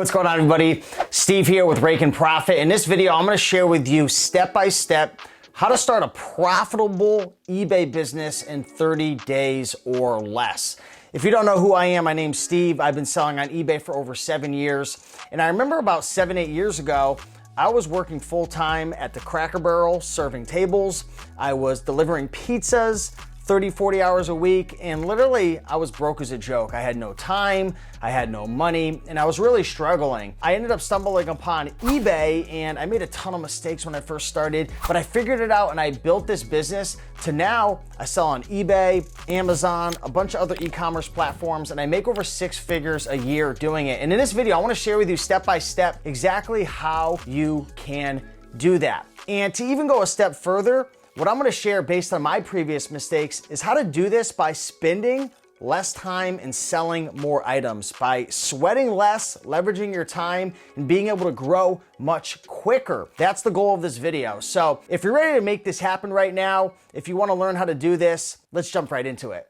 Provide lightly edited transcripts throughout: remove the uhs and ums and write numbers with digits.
what's going on, everybody? Steve here with Rake and Profit. In this video, I'm going to share with you step-by-step how to start a profitable eBay business in 30 days or less. If you don't know who I am, my name's Steve. I've been selling on eBay for over 7 years. And I remember about 7-8 years ago, I was working full-time at the Cracker Barrel serving tables. I was delivering pizzas 30-40 hours a week, and literally I was broke as a joke. I had no time, I had no money, and I was really struggling. I ended up stumbling upon eBay, and I made a ton of mistakes when I first started, but I figured it out and I built this business to now I sell on eBay, Amazon, a bunch of other e-commerce platforms, and I make over 6 figures a year doing it. And in this video, I wanna share with you step by step exactly how you can do that. And to even go a step further, what I'm gonna share based on my previous mistakes is how to do this by spending less time and selling more items, by sweating less, leveraging your time, and being able to grow much quicker. That's the goal of this video. So if you're ready to make this happen right now, if you wanna learn how to do this, let's jump right into it.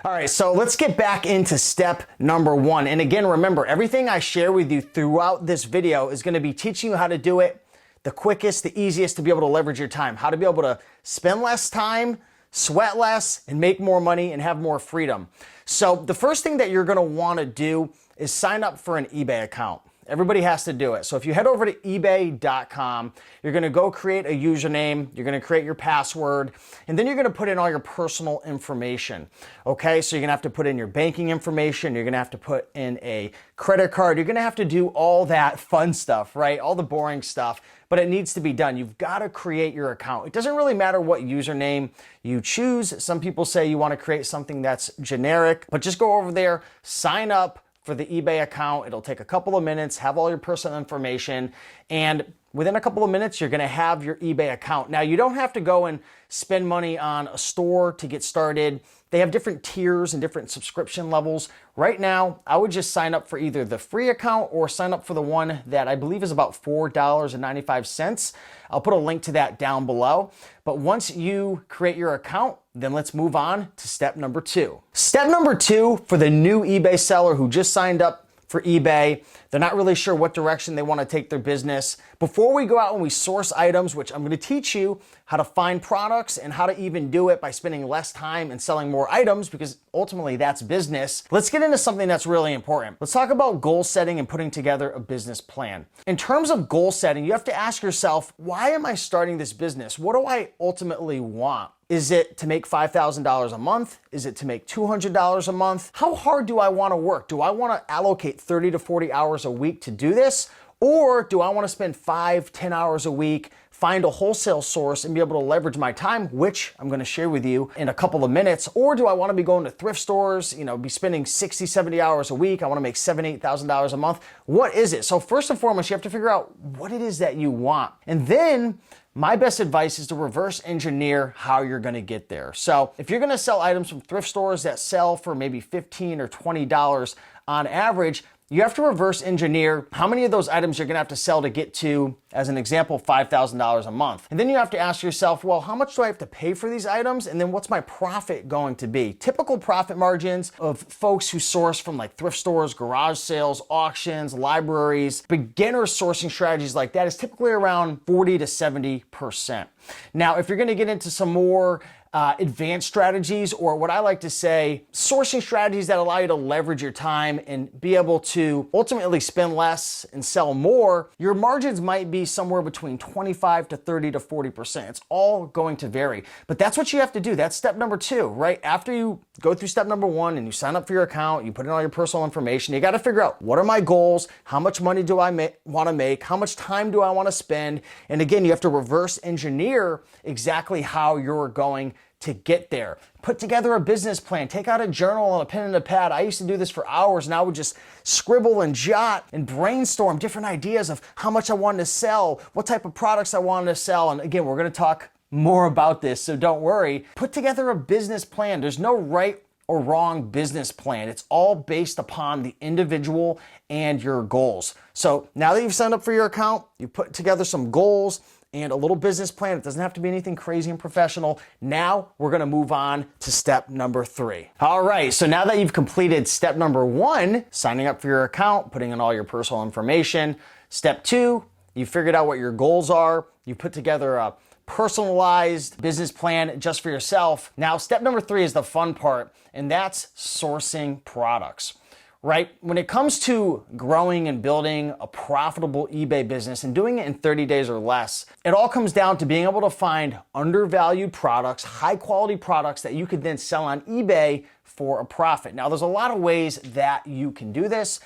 All right, so let's get back into step number 1. And again, remember, everything I share with you throughout this video is gonna be teaching you how to do it the quickest, the easiest to be able to leverage your time, how to be able to spend less time, sweat less, and make more money and have more freedom. So the first thing that you're gonna wanna do is sign up for an eBay account. Everybody has to do it. So if you head over to ebay.com, you're gonna go create a username, you're gonna create your password, and then you're gonna put in all your personal information. Okay, so you're gonna have to put in your banking information, you're gonna have to put in a credit card, you're gonna have to do all that fun stuff, right? All the boring stuff, but it needs to be done. You've gotta create your account. It doesn't really matter what username you choose. Some people say you wanna create something that's generic, but just go over there, sign up for the eBay account. It'll take a couple of minutes, have all your personal information, and within a couple of minutes, you're gonna have your eBay account. Now, you don't have to go and spend money on a store to get started. They have different tiers and different subscription levels. Right now, I would just sign up for either the free account or sign up for the one that I believe is about $4.95. I'll put a link to that down below. But once you create your account, then let's move on to step number 2. Step number 2 for the new eBay seller who just signed up for eBay, they're not really sure what direction they want to take their business. Before we go out and we source items, which I'm going to teach you how to find products and how to even do it by spending less time and selling more items, because ultimately that's business. Let's get into something that's really important. Let's talk about goal setting and putting together a business plan. In terms of goal setting, you have to ask yourself, why am I starting this business? What do I ultimately want? Is it to make $5,000 a month? Is it to make $200 a month? How hard do I want to work? Do I want to allocate 30 to 40 hours a week to do this? Or do I want to spend 5-10 hours a week, find a wholesale source and be able to leverage my time, which I'm going to share with you in a couple of minutes? Or do I want to be going to thrift stores, be spending 60-70 hours a week? I want to make $7,000-8,000 a month. What is it? So first and foremost, you have to figure out what it is that you want. And then my best advice is to reverse engineer how you're gonna get there. So if you're gonna sell items from thrift stores that sell for maybe $15 or $20 on average, you have to reverse engineer how many of those items you're gonna have to sell to get to, as an example, $5,000 a month. And then you have to ask yourself, well, how much do I have to pay for these items? And then what's my profit going to be? Typical profit margins of folks who source from like thrift stores, garage sales, auctions, libraries, beginner sourcing strategies like that is typically around 40 to 70%. Now, if you're gonna get into some more advanced strategies, or what I like to say, sourcing strategies that allow you to leverage your time and be able to ultimately spend less and sell more, your margins might be somewhere between 25 to 30 to 40%. It's all going to vary, but that's what you have to do. That's step number 2, right? After you go through step number 1 and you sign up for your account, you put in all your personal information, you got to figure out, what are my goals? How much money do I want to make? How much time do I want to spend? And again, you have to reverse engineer exactly how you're going to get there. Put together a business plan, take out a journal and a pen and a pad. I used to do this for hours, and I would just scribble and jot and brainstorm different ideas of how much I wanted to sell, what type of products I wanted to sell. And again, we're going to talk more about this, so don't worry. Put together a business plan. There's no right or wrong business plan. It's all based upon the individual and your goals. So now that you've signed up for your account, you put together some goals and a little business plan. It doesn't have to be anything crazy and professional. Now we're gonna move on to step number 3. All right, so now that you've completed step number 1, signing up for your account, putting in all your personal information. Step 2, you figured out what your goals are. You put together a personalized business plan just for yourself. Now, step number 3 is the fun part, and that's sourcing products. Right? When it comes to growing and building a profitable eBay business and doing it in 30 days or less, it all comes down to being able to find undervalued products, high quality products that you could then sell on eBay for a profit. Now, there's a lot of ways that you can do this.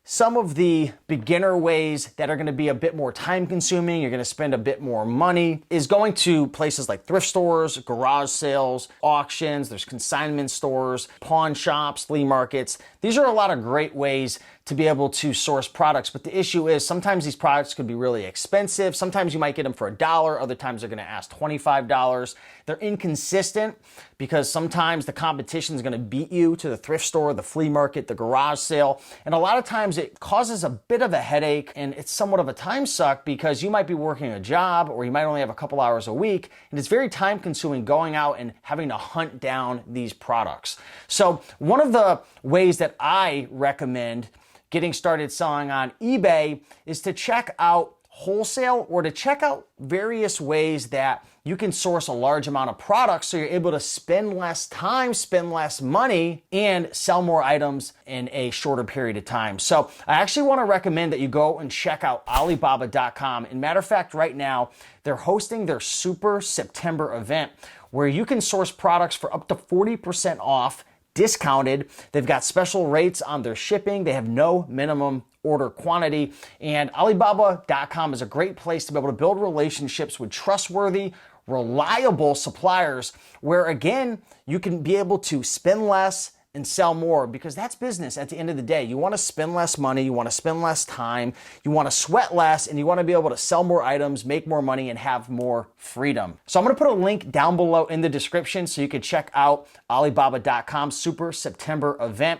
Some of the beginner ways that are going to be a bit more time consuming, you're going to spend a bit more money, is going to places like thrift stores, garage sales, auctions, there's consignment stores, pawn shops, flea markets. These are a lot of great ways to be able to source products. But the issue is sometimes these products could be really expensive. Sometimes you might get them for $1. Other times they're going to ask $25. They're inconsistent because sometimes the competition is going to beat you to the thrift store, the flea market, the garage sale. And a lot of times it causes a bit of a headache and it's somewhat of a time suck because you might be working a job or you might only have a couple hours a week. And it's very time consuming going out and having to hunt down these products. So one of the ways that I recommend getting started selling on eBay is to check out wholesale or to check out various ways that you can source a large amount of products so you're able to spend less time, spend less money, and sell more items in a shorter period of time. So I actually want to recommend that you go and check out Alibaba.com. And matter of fact, right now, they're hosting their Super September event where you can source products for up to 40% off, discounted. They've got special rates on their shipping. They have no minimum order quantity. And Alibaba.com is a great place to be able to build relationships with trustworthy, reliable suppliers where, again, you can be able to spend less and sell more because that's business at the end of the day. You want to spend less money, you want to spend less time, you want to sweat less, and you want to be able to sell more items, make more money, and have more freedom. So I'm going to put a link down below in the description so you can check out Alibaba.com Super September event.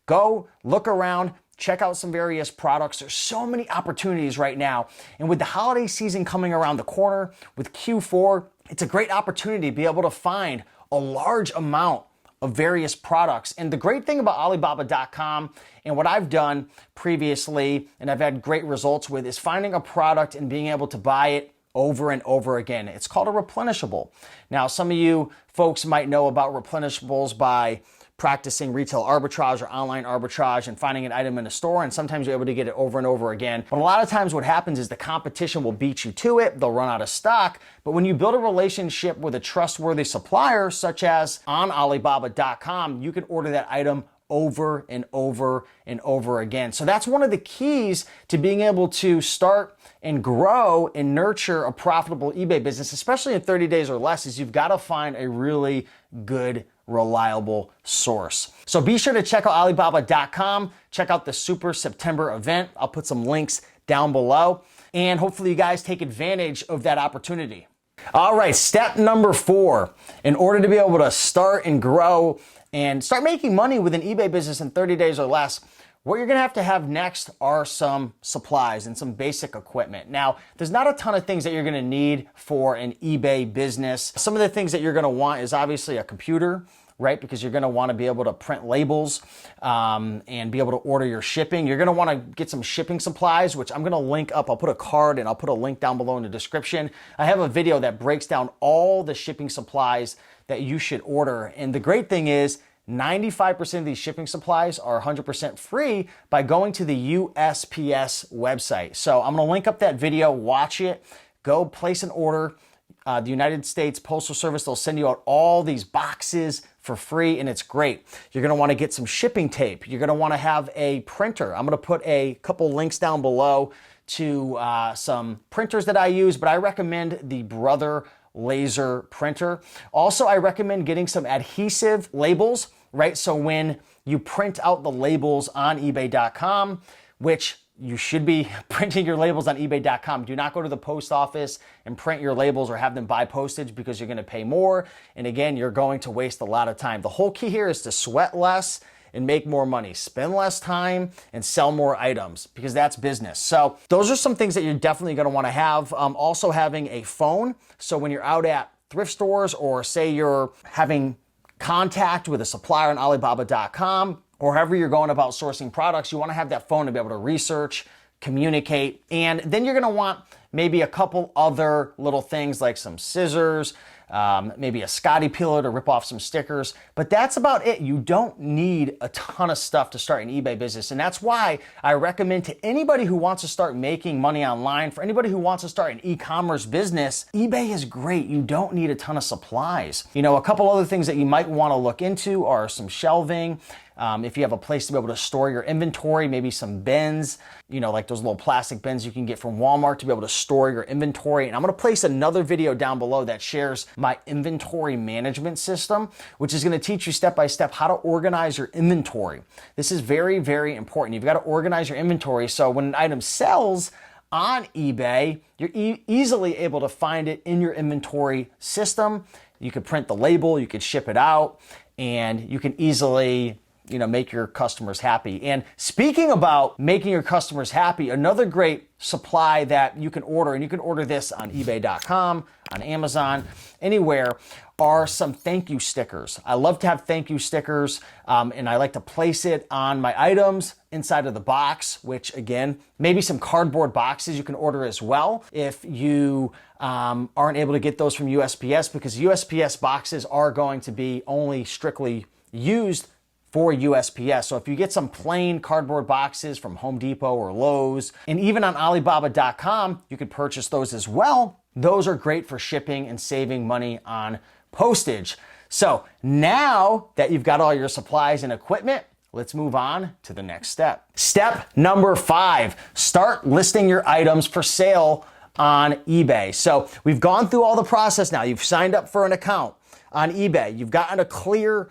Go look around, check out some various products. There's so many opportunities right now. And with the holiday season coming around the corner, with Q4, it's a great opportunity to be able to find a large amount of various products. And the great thing about Alibaba.com and what I've done previously and I've had great results with is finding a product and being able to buy it over and over again. It's called a replenishable. Now, some of you folks might know about replenishables by practicing retail arbitrage or online arbitrage and finding an item in a store, and sometimes you're able to get it over and over again. But a lot of times what happens is the competition will beat you to it, they'll run out of stock, but when you build a relationship with a trustworthy supplier, such as on Alibaba.com, you can order that item over and over and over again. So that's one of the keys to being able to start and grow and nurture a profitable eBay business, especially in 30 days or less, is you've got to find a really good, reliable source. So be sure to check out Alibaba.com, check out the Super September event. I'll put some links down below, and hopefully you guys take advantage of that opportunity. All right, step number 4, in order to be able to start and grow and start making money with an eBay business in 30 days or less, what you're gonna have to have next are some supplies and some basic equipment. Now, there's not a ton of things that you're gonna need for an eBay business. Some of the things that you're gonna want is obviously a computer, right? Because you're gonna wanna be able to print labels and be able to order your shipping. You're gonna wanna get some shipping supplies, which I'm gonna link up. I'll put a card and I'll put a link down below in the description. I have a video that breaks down all the shipping supplies that you should order. And the great thing is 95% of these shipping supplies are 100% free by going to the USPS website. So I'm gonna link up that video, watch it, go place an order. The United States Postal Service, they'll send you out all these boxes for free, and it's great. You're gonna wanna get some shipping tape. You're gonna wanna have a printer. I'm gonna put a couple links down below to some printers that I use, but I recommend the Brother laser printer. Also, I recommend getting some adhesive labels, right? So when you print out the labels on eBay.com, which you should be printing your labels on ebay.com. Do not go to the post office and print your labels or have them buy postage because you're going to pay more. And again, you're going to waste a lot of time. The whole key here is to sweat less and make more money, spend less time and sell more items, because that's business. So those are some things that you're definitely going to want to have. Also having a phone. So when you're out at thrift stores, or say you're having contact with a supplier on Alibaba.com, or however you're going about sourcing products, you want to have that phone to be able to research, communicate, and then you're going to want maybe a couple other little things like some scissors, maybe a Scotty peeler to rip off some stickers, but that's about it. You don't need a ton of stuff to start an eBay business, and that's why I recommend to anybody who wants to start making money online, for anybody who wants to start an e-commerce business, eBay is great. You don't need a ton of supplies. You know, a couple other things that you might want to look into are some shelving. If you have a place to be able to store your inventory, maybe some bins, you know, like those little plastic bins you can get from Walmart to be able to store your inventory. And I'm going to place another video down below that shares my inventory management system, which is going to teach you step by step how to organize your inventory. This is very, very important. You've got to organize your inventory so when an item sells on eBay, you're easily able to find it in your inventory system. You could print the label, you could ship it out, and you can easily, you know, make your customers happy. And speaking about making your customers happy, another great supply that you can order, and you can order this on ebay.com, on Amazon, anywhere, are some thank you stickers. I love to have thank you stickers, and I like to place it on my items inside of the box, which again, maybe some cardboard boxes you can order as well if you aren't able to get those from USPS, because USPS boxes are going to be only strictly used for USPS. So if you get some plain cardboard boxes from Home Depot or Lowe's, and even on Alibaba.com, you could purchase those as well. Those are great for shipping and saving money on postage. So now that you've got all your supplies and equipment, let's move on to the next step. Step number 5, start listing your items for sale on eBay. So we've gone through all the process now. You've signed up for an account on eBay. You've gotten a clear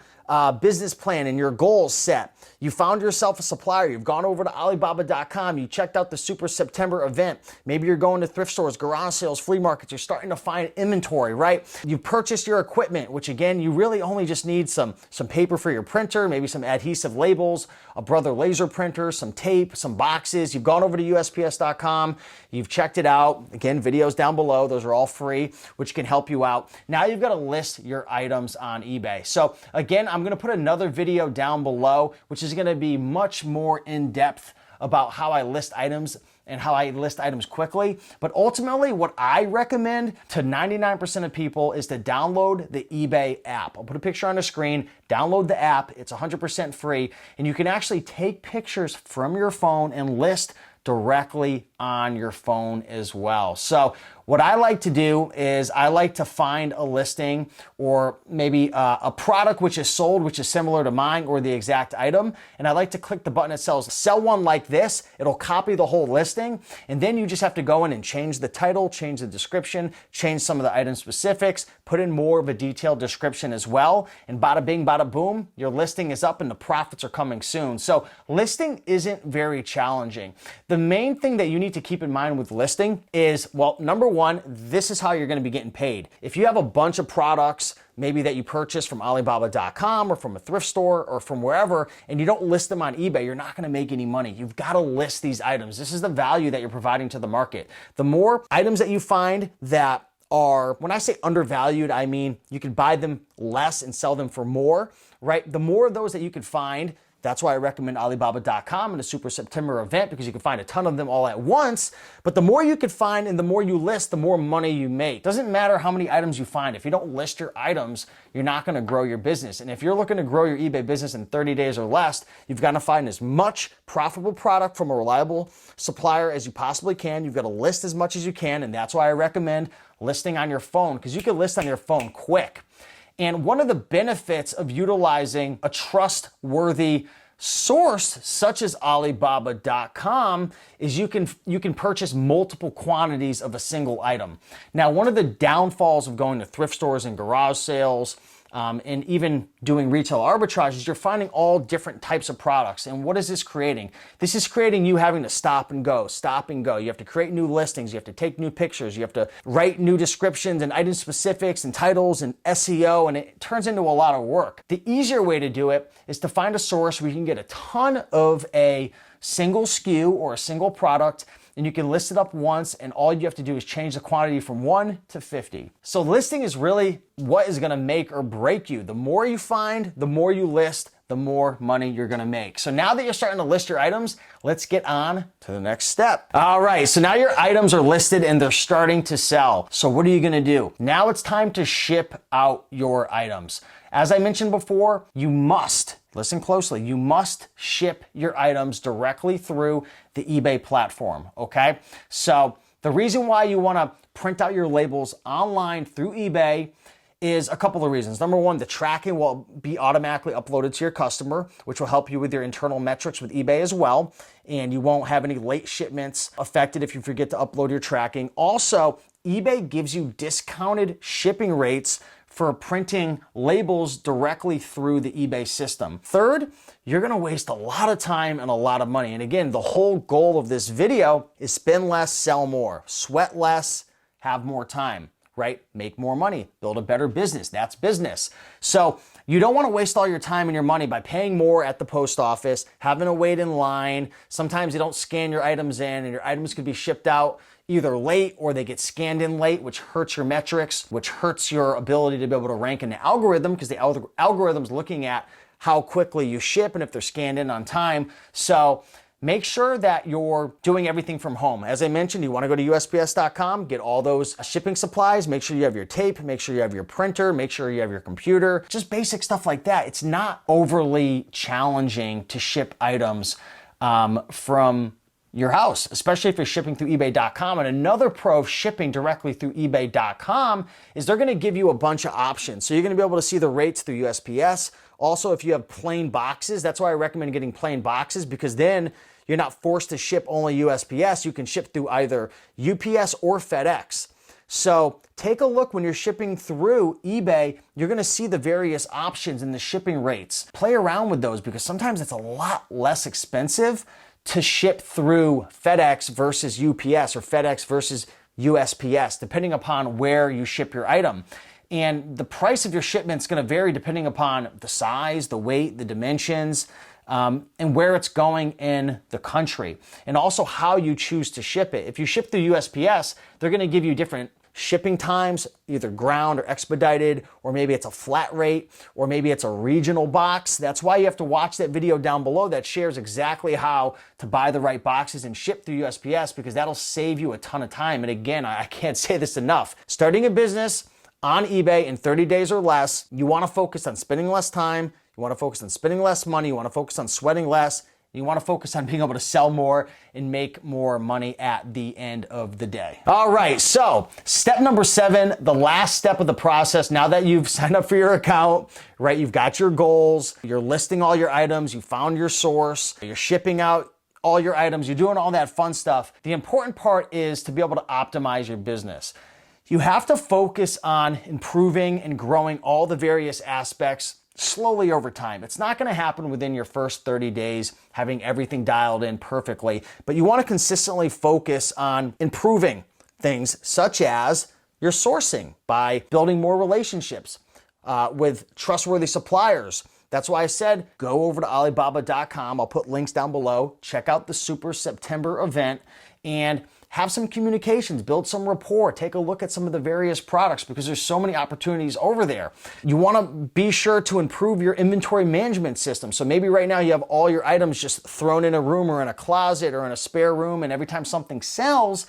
business plan and your goals set. You found yourself a supplier. You've gone over to Alibaba.com. You checked out the Super September event. Maybe you're going to thrift stores, garage sales, flea markets. You're starting to find inventory, right? You purchased your equipment, which again, you really only just need some paper for your printer, maybe some adhesive labels, a Brother laser printer, some tape, some boxes. You've gone over to USPS.com. You've checked it out. Again, videos down below. Those are all free, which can help you out. Now you've got to list your items on eBay. So again, I'm going to put another video down below, which is going to be much more in depth about how I list items and how I list items quickly. But ultimately, what I recommend to 99% of people is to download the eBay app. I'll put a picture on the screen, download the app. It's 100% free, and you can actually take pictures from your phone and list directly on your phone as well. So what I like to do is I like to find a listing or maybe a product which is sold, which is similar to mine or the exact item. And I like to click the button that says sell one like this. It'll copy the whole listing. And then you just have to go in and change the title, change the description, change some of the item specifics, put in more of a detailed description as well. And bada bing, bada boom, your listing is up and the profits are coming soon. So listing isn't very challenging. The main thing that you need to keep in mind with listing is, well, number one, this is how you're going to be getting paid. If you have a bunch of products, maybe that you purchase from Alibaba.com or from a thrift store or from wherever, and you don't list them on eBay, you're not going to make any money. You've got to list these items. This is the value that you're providing to the market. The more items that you find that are, when I say undervalued, I mean you can buy them less and sell them for more, right? The more of those that you can find, that's why I recommend Alibaba.com and the Super September event, because you can find a ton of them all at once. But the more you can find and the more you list, the more money you make. Doesn't matter how many items you find. If you don't list your items, you're not going to grow your business. And if you're looking to grow your eBay business in 30 days or less, you've got to find as much profitable product from a reliable supplier as you possibly can. You've got to list as much as you can. And that's why I recommend listing on your phone, because you can list on your phone quick. And one of the benefits of utilizing a trustworthy source such as Alibaba.com is you can purchase multiple quantities of a single item. Now, one of the downfalls of going to thrift stores and garage sales and even doing retail arbitrage is you're finding all different types of products. And what is this creating? This is creating you having to stop and go, stop and go. You have to create new listings. You have to take new pictures. You have to write new descriptions and item specifics and titles and SEO, and it turns into a lot of work. The easier way to do it is to find a source where you can get a ton of a single SKU or a single product, and you can list it up once, and all you have to do is change the quantity from 1 to 50. So listing is really what is gonna make or break you. The more you find, the more you list, the more money you're gonna make. So now that you're starting to list your items, let's get on to the next step. All right, so now your items are listed and they're starting to sell. So what are you gonna do? Now it's time to ship out your items. As I mentioned before, you must, listen closely, you must ship your items directly through the eBay platform, okay? So the reason why you wanna print out your labels online through eBay is a couple of reasons. Number one, the tracking will be automatically uploaded to your customer, which will help you with your internal metrics with eBay as well. And you won't have any late shipments affected if you forget to upload your tracking. Also, eBay gives you discounted shipping rates for printing labels directly through the eBay system. Third, you're gonna waste a lot of time and a lot of money. And again, the whole goal of this video is spend less, sell more, sweat less, have more time, right? Make more money, build a better business. That's business. So you don't wanna waste all your time and your money by paying more at the post office, having to wait in line. Sometimes you don't scan your items in and your items could be shipped out either late or they get scanned in late, which hurts your metrics, which hurts your ability to be able to rank in the algorithm because the algorithm's looking at how quickly you ship and if they're scanned in on time. So make sure that you're doing everything from home. As I mentioned, you want to go to USPS.com, get all those shipping supplies, make sure you have your tape, make sure you have your printer, make sure you have your computer, just basic stuff like that. It's not overly challenging to ship items from your house, especially if you're shipping through ebay.com. And another pro of shipping directly through ebay.com is they're going to give you a bunch of options. So you're going to be able to see the rates through USPS. Also, if you have plain boxes, that's why I recommend getting plain boxes, because then you're not forced to ship only USPS. You can ship through either UPS or FedEx. So take a look when you're shipping through eBay, you're gonna see the various options and the shipping rates. Play around with those because sometimes it's a lot less expensive to ship through FedEx versus UPS or FedEx versus USPS, depending upon where you ship your item. And the price of your shipment is going to vary depending upon the size, the weight, the dimensions, and where it's going in the country. And also how you choose to ship it. If you ship through USPS, they're going to give you different shipping times, either ground or expedited, or maybe it's a flat rate, or maybe it's a regional box. That's why you have to watch that video down below that shares exactly how to buy the right boxes and ship through USPS, because that'll save you a ton of time. And again, I can't say this enough. Starting a business on eBay in 30 days or less, you want to focus on spending less time, you want to focus on spending less money, you want to focus on sweating less, you want to focus on being able to sell more and make more money at the end of the day. All right, so step number 7, the last step of the process. Now that you've signed up for your account, right, you've got your goals, you're listing all your items, you found your source, you're shipping out all your items, you're doing all that fun stuff. The important part is to be able to optimize your business. You have to focus on improving and growing all the various aspects slowly over time. It's not going to happen within your first 30 days, having everything dialed in perfectly, but you want to consistently focus on improving things such as your sourcing by building more relationships with trustworthy suppliers. That's why I said go over to Alibaba.com. I'll put links down below. Check out the Super September event and have some communications, build some rapport, take a look at some of the various products because there's so many opportunities over there. You want to be sure to improve your inventory management system. So maybe right now you have all your items just thrown in a room or in a closet or in a spare room, and every time something sells,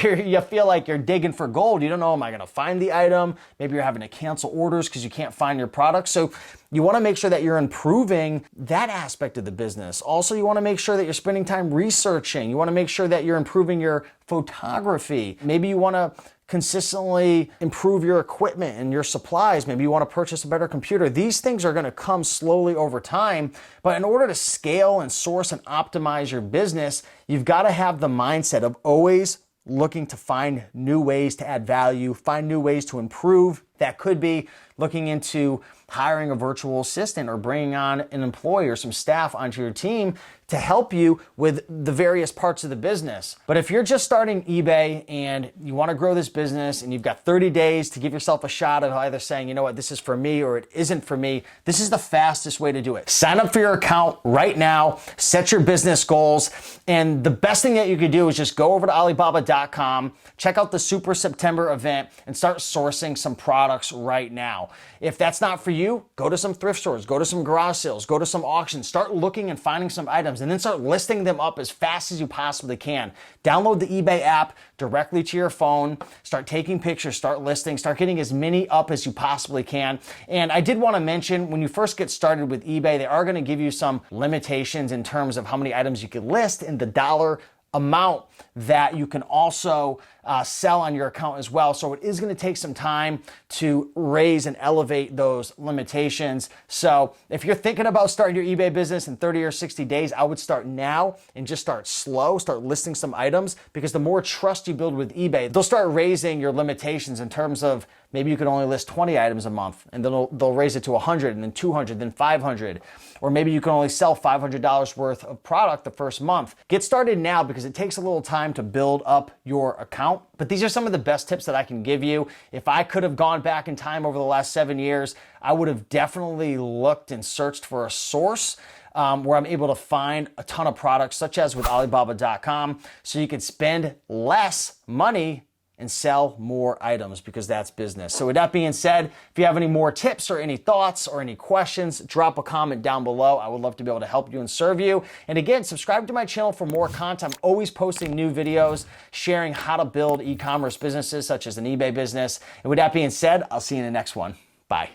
you feel like you're digging for gold. You don't know, am I going to find the item? Maybe you're having to cancel orders because you can't find your product. So you want to make sure that you're improving that aspect of the business. Also, you want to make sure that you're spending time researching. You want to make sure that you're improving your photography. Maybe you want to consistently improve your equipment and your supplies. Maybe you want to purchase a better computer. These things are going to come slowly over time, but in order to scale and source and optimize your business, you've got to have the mindset of always looking to find new ways to add value, find new ways to improve That could be looking into hiring a virtual assistant or bringing on an employee or some staff onto your team to help you with the various parts of the business. But if you're just starting eBay and you want to grow this business and you've got 30 days to give yourself a shot of either saying, you know what, this is for me or it isn't for me, this is the fastest way to do it. Sign up for your account right now, set your business goals, and the best thing that you could do is just go over to Alibaba.com, check out the Super September event, and start sourcing some products right now. If that's not for you, go to some thrift stores, go to some garage sales, go to some auctions, start looking and finding some items, and then start listing them up as fast as you possibly can. Download the eBay app directly to your phone, start taking pictures, start listing, start getting as many up as you possibly can. And I did want to mention, when you first get started with eBay, they are going to give you some limitations in terms of how many items you can list and the dollar amount that you can also sell on your account as well. So it is going to take some time to raise and elevate those limitations. So if you're thinking about starting your eBay business in 30 or 60 days, I would start now and just start slow, start listing some items, because the more trust you build with eBay, they'll start raising your limitations in terms of maybe you can only list 20 items a month, and then they'll raise it to 100, and then 200, then 500. Or maybe you can only sell $500 worth of product the first month. Get started now, because it takes a little time to build up your account. But these are some of the best tips that I can give you. If I could have gone back in time over the last 7 years, I would have definitely looked and searched for a source where I'm able to find a ton of products, such as with Alibaba.com, so you can spend less money and sell more items, because that's business. So with that being said, if you have any more tips or any thoughts or any questions, drop a comment down below. I would love to be able to help you and serve you. And again, subscribe to my channel for more content. I'm always posting new videos, sharing how to build e-commerce businesses such as an eBay business. And with that being said, I'll see you in the next one. Bye.